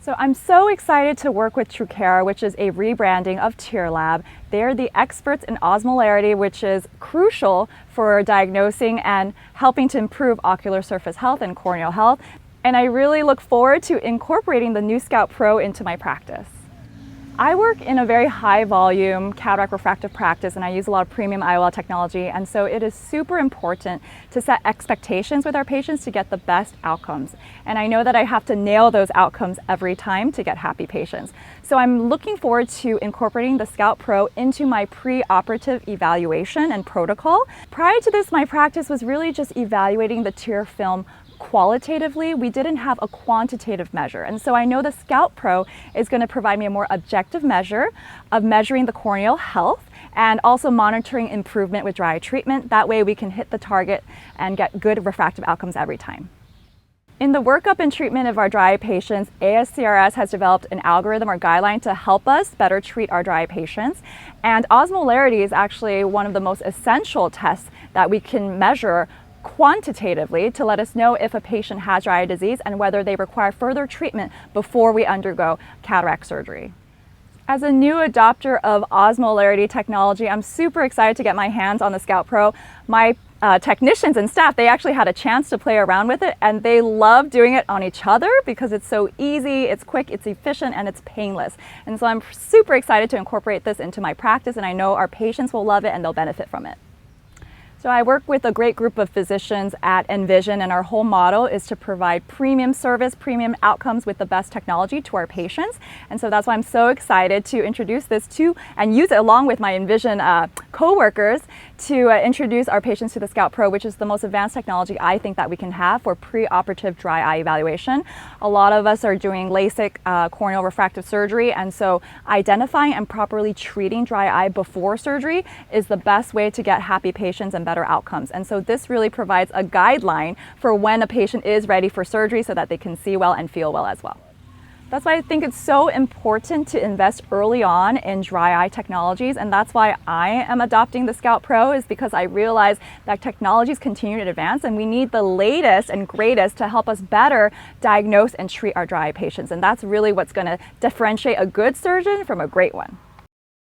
So I'm so excited to work with Trukera, which is a rebranding of TearLab. They're the experts in osmolarity, which is crucial for diagnosing and helping to improve ocular surface health and corneal health. And I really look forward to incorporating the new Scout Pro into my practice. I work in a very high volume cataract refractive practice, and I use a lot of premium IOL technology, and so it is super important to set expectations with our patients to get the best outcomes. And I know that I have to nail those outcomes every time to get happy patients. So I'm looking forward to incorporating the Scout Pro into my pre-operative evaluation and protocol. Prior to this, my practice was really just evaluating the tear film qualitatively. We didn't have a quantitative measure. And so I know the Scout Pro is going to provide me a more objective measure of measuring the corneal health and also monitoring improvement with dry eye treatment. That way we can hit the target and get good refractive outcomes every time. In the workup and treatment of our dry eye patients, ASCRS has developed an algorithm or guideline to help us better treat our dry eye patients. And osmolarity is actually one of the most essential tests that we can measure quantitatively to let us know if a patient has dry eye disease and whether they require further treatment before we undergo cataract surgery. As a new adopter of osmolarity technology, I'm super excited to get my hands on the Scout Pro. My technicians and staff, they actually had a chance to play around with it, and they love doing it on each other because it's so easy, it's quick, it's efficient, and it's painless. And so I'm super excited to incorporate this into my practice, and I know our patients will love it and they'll benefit from it. So I work with a great group of physicians at Envision, and our whole model is to provide premium service, premium outcomes with the best technology to our patients. And so that's why I'm so excited to introduce this to and use it along with my Envision coworkers to introduce our patients to the Scout Pro, which is the most advanced technology I think that we can have for pre-operative dry eye evaluation. A lot of us are doing LASIK corneal refractive surgery, and so identifying and properly treating dry eye before surgery is the best way to get happy patients and better outcomes. And so this really provides a guideline for when a patient is ready for surgery so that they can see well and feel well as well. That's why I think it's so important to invest early on in dry eye technologies, and that's why I am adopting the Scout Pro, is because I realize that technologies continue to advance and we need the latest and greatest to help us better diagnose and treat our dry eye patients. And that's really what's going to differentiate a good surgeon from a great one.